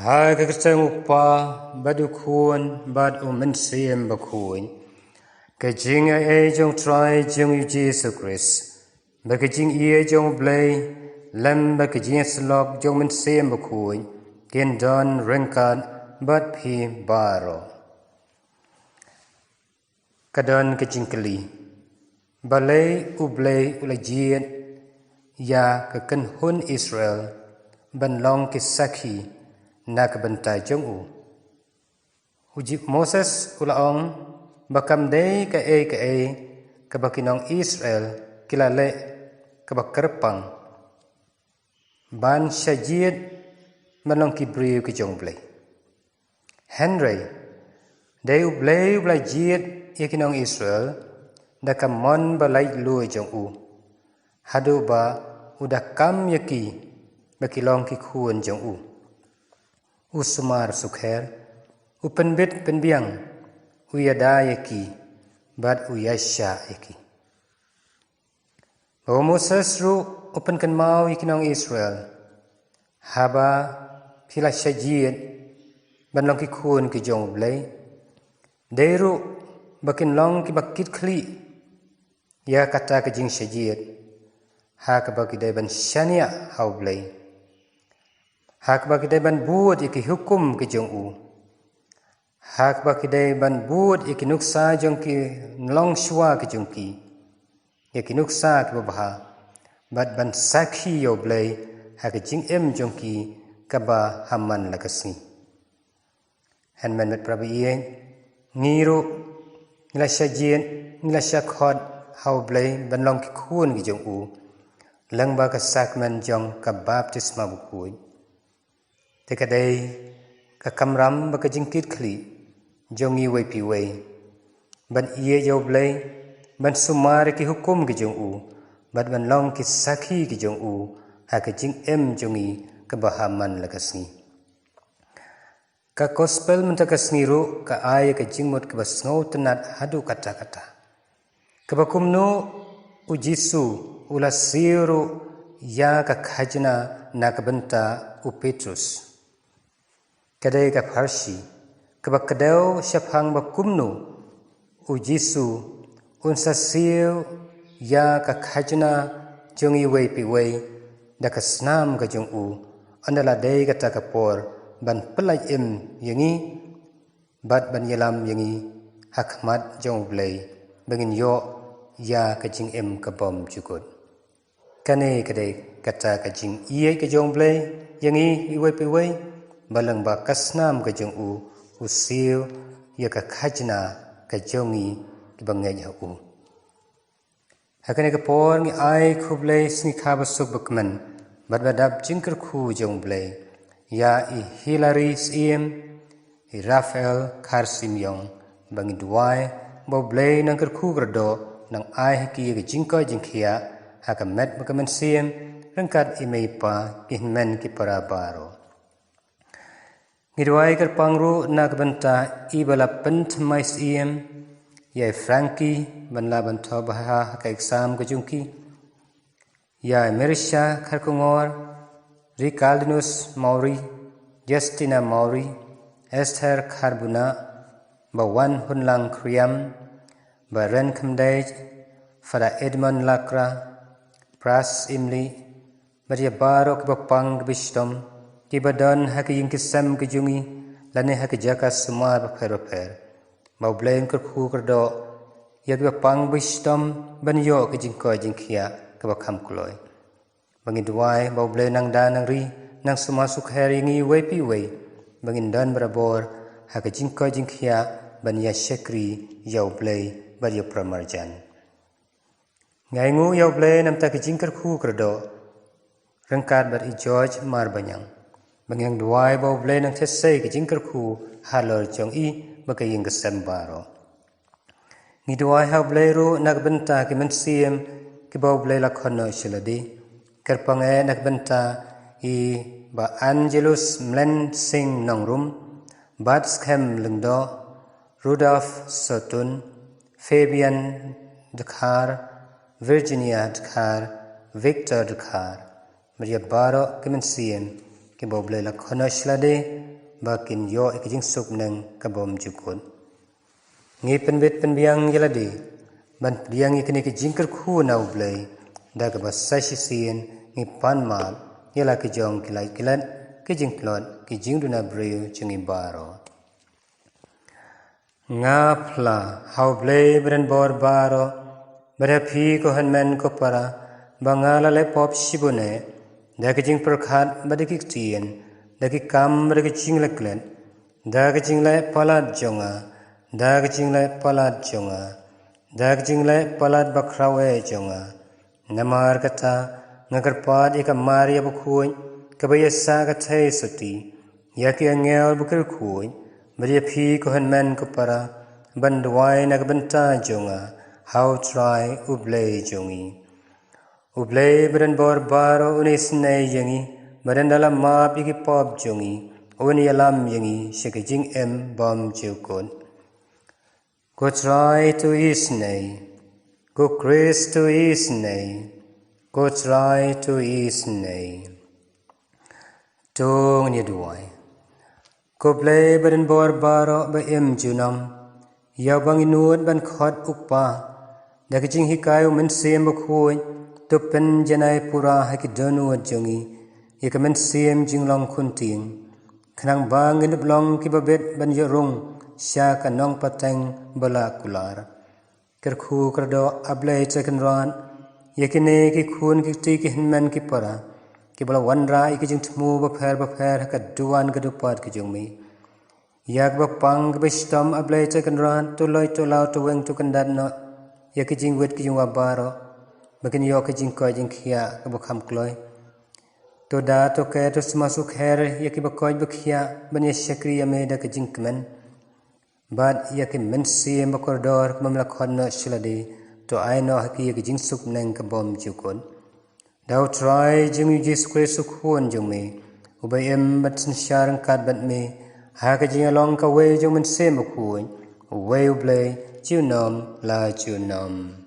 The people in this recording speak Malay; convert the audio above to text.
Hai kekristeng upa badu kuon bad umen siem bakuin. Kajing jong try jong Jesus Christ. Bakajing jong blay lem bakajing slop jong men siem bakuin. Ken don rengkat bad pi baro. Kadon kajing keli. Balay ublay ulajian ya kaken hun Israel ban long kisaki nak bentai jong u. Uji Moses ulaong bakam day ka kabakinong Israel kilale kabakerpang ban syajid manong kibriu ki jong blay. Henry day ublay jid ikinong Israel dakamon balay lu jong u. Hadu ba udakam yaki bakilong ki kuon jong u. Usumar sukher, upenbit penbiang, uyada yaki, bad uyasya yaki. Bawa Moses ru upen kan mau ikinong Israel, haba pila syajid, banlong ki kun ki jong blay, deru bakin long ki bakit kli, ya kata ke jing syajid, ha kabaki day ban syania hau blay. Hak bagi day ban buat iki hukum ki jong u. Hak bagi day ban buat iki nuksa jong ki nlong shwa ki jong ki. Iki nuksa ki babaha. Bat ban sakhi yo blay hak jing jong ki kaba haman lakasni. Hanman met prabi iye ngiru ngila syajien ngila syakhod hau blay ban long ki kun ki jong u. Lang ba kasakman jong ka baptisma bukui. Tekadai kakamram bakajingkit kli jongi wei pi wei ban iye yo blay ban sumar ki hukum ki jong u ban long ki sakhi ki jong u ha ka jing jongi kabahaman lakasni ka gospel mentakasni ru ka ay ka jingmot ka basngau tenat hadu kata-kata kabakumno ujisu ulasiru ya ka khajna na kabenta u Petrus kadai ka Farsi kabakadau syafhang bakumnu ujisu unsasiu ya ka khajna jongi wei pi wei dakasnam ka jong u andala dei kata kapor ban pelai yangi bat ban yalam yangi hakmat jong blai bangin yo ya ka jing ka bom jukut kane kadai kata ka jing iye ka jong blai yangi iwei pi wei balang ba kasnam ka jong u usiu ya ka khajna ka jongi ki bangai ha u hakane ka por ngi ai khublai sni khaba suk bakman badab jingkar khu jong blai ya I Hillary sim I Rafael Karsim yong bangi duai bo blai nangkar khu grado nang ai ki ka jingko jingkhia haka met bakaman sim rangkat imei pa kinmen ki para baro Ngidwai kar pangru nak banta ibala pent mais ya Frankie banla banto baha ka exam ka jungki ya Merisha kharkongor Ricaldinus Mauri Justina Mauri Esther Kharbuna Bawan Hunlang Kriam Baren Khamdej Fada Edmond Lakra Pras Imli Maria Barok Bapang Bishdom Kibadon haki yung kisam kijungi lani haki jaka semua bapher mau blain kerku kerdo ya bapang bisdom banyo kijingko jingkia kabakam kuloi bangin duai mau blain nang dan nang ri nang semua sukheri ngi wei pi wei bangin dan berabor haki jingko jingkia banya syekri yau blai baryo pramarjan ngai ngu yau blai nam ta kijingker ku kerdo rengkat bar I George mar banyang Bangyang duai bau blay nang tesay ki jingkar ku halor jong I bagaying kasembaro. Ngi duai hau blay ru nagbenta ki mansiem ki bau blay lakhono siladi. Kerpange nagbenta I ba Angelus Mlen Singh Nongrum, Bad Skem Lungdo, Rudolph Sotun, Fabian Dakhar, Virginia Dakhar, Victor Dakhar. Maria Baro ki mansiem ki boble la khonosh lade bakin yo ikijing sup nang kabom jukun ngi penbet penbiang yaladi ban priang ikini kijing kerku na ublay da ka basai sien ngi panmal yala kijong kilai kilat kijing klot kijing duna breu chingi baro nga phla how blay bren bor baro bada phi ko hanmen ko para bangala le pop shibune da kijing perkhat bada ki tien da ki kam bada kijing le klen da kijing le palat jonga da kijing le palat jonga da kijing le palat bakrawe jonga namar kata ngagar pad ika maria bukhuin kabaya sa ka thai suti yaki angel bukir khuin bari phi ko hanman ko para bandwai na banta jonga how try ublay jongi ublay bran bor baro unis nei yangi baran dalam ma piki pop jongi uni alam yangi shikijing em bom jukon go try to is nei go grace to is nei go try to is nei tong ni duai go play bran bor baro ba em junam yaw bang inuot ban khot ukpa dakijing hikayo men sem ba khoi to pen janai pura hakidonu jongi yekamen sem jinglong khunting khnang bang in blong ki babet ban yorung sha kanong pateng bala kular ker khu krado ablay chekan ran yakine ki khun ki ti ki hinman ki para ki bala wanra ikijing thmu ba pher ka duan ka dupat ki jongmi yak ba pang ba stom ablay chekan ran to loy to law to weng to kandat no yakijing wet ki jongwa baro bakin yo kijing ko jing khia ka ba kham kloy to da to ke to smasuk her yaki ba ko ba khia ban ya shakri ya me da kijing kmen bad yaki men sim ba koridor mamla khonna shiladi to I know haki kijing suk nang ka bom jukon daw try jing Jesus Christ khon jong me ubayem bat sin sharang kat bat me ha ka jing along ka we jong men sem ba khuin we ublay chu nom la chu nom